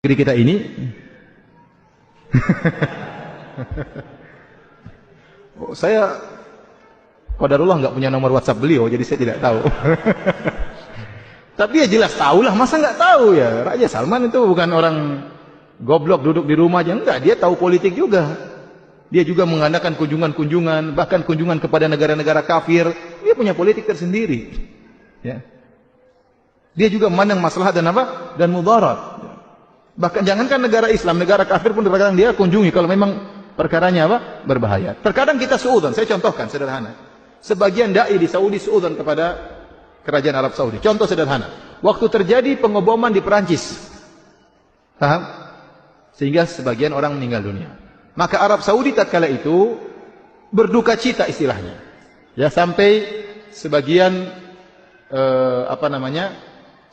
negeri kita ini. Saya qadarullah nggak punya nomor WhatsApp beliau, jadi saya tidak tahu. Tapi ya jelas tahulah, masa nggak tahu ya? Raja Salman itu bukan orang goblok duduk di rumah aja, enggak, dia tahu politik juga. Dia juga mengadakan kunjungan-kunjungan, bahkan kunjungan kepada negara-negara kafir. Dia punya politik tersendiri. Ya. Dia juga memandang maslahat dan apa? Dan mudarat. Bahkan jangankan negara Islam, negara kafir pun terkadang dia kunjungi kalau memang perkaranya apa? Berbahaya. Terkadang kita suudzon, saya contohkan sederhana. Sebagian dai di Saudi suudzon kepada kerajaan Arab Saudi. Contoh sederhana. Waktu terjadi pengoboman di Perancis. Paham? Sehingga sebagian orang meninggal dunia. Maka Arab Saudi tatkala itu berduka cita istilahnya. Ya, sampai sebagian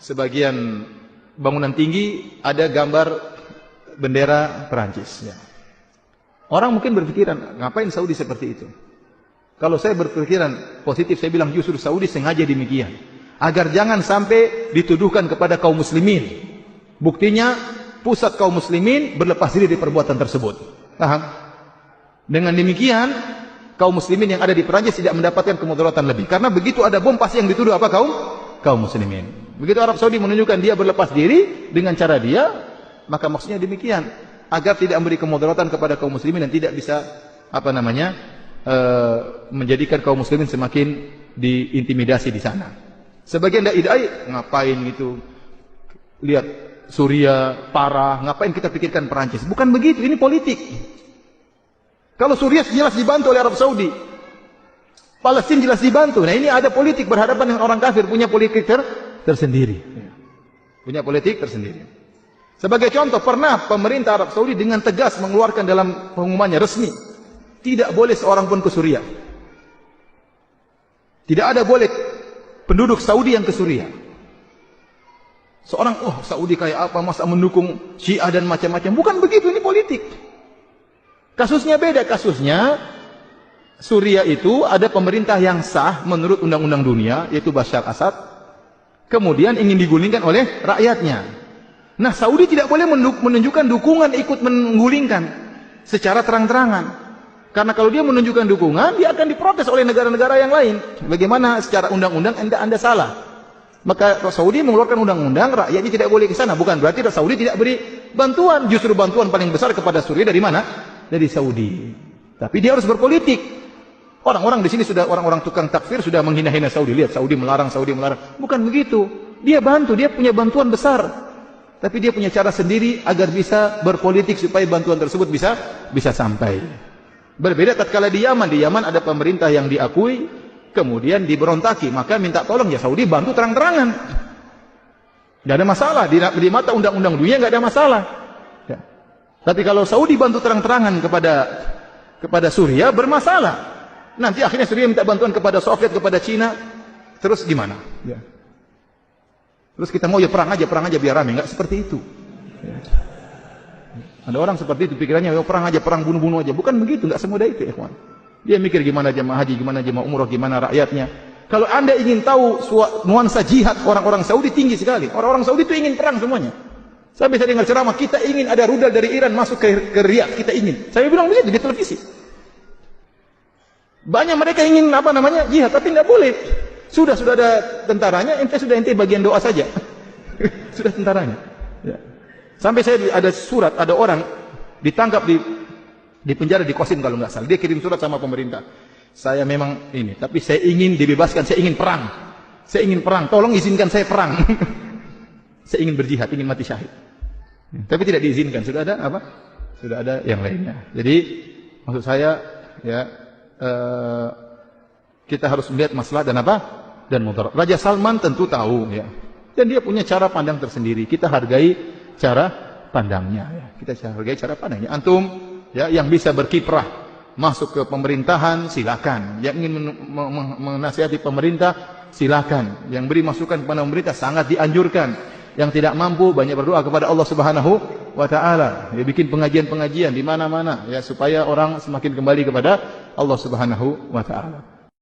sebagian bangunan tinggi ada gambar bendera Perancis. Ya. Orang mungkin berpikiran, ngapain Saudi seperti itu? Kalau saya berpikiran positif, saya bilang justru Saudi sengaja demikian. Agar jangan sampai dituduhkan kepada kaum muslimin. Buktinya, pusat kaum muslimin berlepas diri dari perbuatan tersebut. Paham? Dengan demikian, kaum muslimin yang ada di Perancis tidak mendapatkan kemudaratan lebih. Karena begitu ada bom, pasti yang dituduh apa? Kaum muslimin. Begitu Arab Saudi menunjukkan dia berlepas diri dengan cara dia, maka maksudnya demikian. Agar tidak memberi kemudaratan kepada kaum muslimin dan tidak bisa menjadikan kaum muslimin semakin diintimidasi di sana. Sebagian dai ngapain gitu? Lihat Suria parah, ngapain kita pikirkan Perancis? Bukan begitu, ini politik. Kalau Suria jelas dibantu oleh Arab Saudi, Palestina jelas dibantu. Nah, ini ada politik berhadapan dengan orang kafir, punya politik tersendiri. Punya politik tersendiri. Sebagai contoh, pernah pemerintah Arab Saudi dengan tegas mengeluarkan dalam pengumumannya resmi, tidak boleh seorang pun ke Suria. Tidak ada boleh penduduk Saudi yang ke Suria. Seorang, Saudi kayak apa, masa mendukung Syiah dan macam-macam. Bukan begitu, ini politik. Kasusnya beda, kasusnya Suria itu ada pemerintah yang sah menurut undang-undang dunia, yaitu Bashar Assad. Kemudian ingin digulingkan oleh rakyatnya. Nah, Saudi tidak boleh menunjukkan dukungan ikut menggulingkan secara terang-terangan. Karena kalau dia menunjukkan dukungan, dia akan diprotes oleh negara-negara yang lain. Bagaimana secara undang-undang Anda salah. Maka Saudi mengeluarkan undang-undang, rakyatnya tidak boleh ke sana. Bukan berarti Saudi tidak beri bantuan. Justru bantuan paling besar kepada Suria dari mana? Dari Saudi. Tapi dia harus berpolitik. Orang-orang di sini sudah, orang-orang tukang takfir sudah menghina-hina Saudi. Lihat, Saudi melarang. Bukan begitu. Dia bantu, dia punya bantuan besar. Tapi dia punya cara sendiri agar bisa berpolitik supaya bantuan tersebut bisa sampai. Berbeda tatkala di Yaman. Di Yaman ada pemerintah yang diakui, kemudian diberontaki. Maka minta tolong, ya Saudi bantu terang-terangan. Tidak ada masalah. Di mata undang-undang dunia tidak ada masalah. Ya. Tapi kalau Saudi bantu terang-terangan kepada Suria, bermasalah. Nanti akhirnya Suria minta bantuan kepada Soviet, kepada Cina. Terus gimana? Ya. Terus kita mau perang aja biar rame. Enggak seperti itu. Ya. Ada orang seperti itu pikirannya, perang aja, perang bunuh-bunuh aja. Bukan begitu, enggak semudah itu, ikhwan. Dia mikir gimana jemaah haji, gimana jemaah umroh, gimana rakyatnya. Kalau Anda ingin tahu nuansa jihad orang-orang Saudi tinggi sekali. Orang-orang Saudi itu ingin perang semuanya. Saya bisa dengar ceramah, kita ingin ada rudal dari Iran masuk ke Riyadh, kita ingin. Saya bilang begitu di televisi. Banyak mereka ingin jihad, tapi enggak boleh. Sudah ada tentaranya, ente bagian doa saja. Sudah tentaranya. Ya. Sampai saya ada surat, ada orang ditangkap di penjara di Qasim kalau nggak salah. Dia kirim surat sama pemerintah. Saya memang ini, tapi saya ingin dibebaskan, saya ingin perang. Saya ingin perang, tolong izinkan saya perang. Saya ingin berjihad, ingin mati syahid. Tapi tidak diizinkan. Sudah ada apa? Sudah ada yang lainnya. Jadi maksud saya ya kita harus melihat masalah dan apa? Dan mudarat. Raja Salman tentu tahu ya. Dan dia punya cara pandang tersendiri. Kita hargai cara pandangnya ya. Kita hargai cara pandangnya. Antum ya yang bisa berkiprah masuk ke pemerintahan silakan. Yang ingin menasihati pemerintah silakan. Yang beri masukan kepada pemerintah sangat dianjurkan. Yang tidak mampu banyak berdoa kepada Allah Subhanahu wa taala. Ya bikin pengajian-pengajian di mana-mana ya supaya orang semakin kembali kepada Allah Subhanahu wa taala.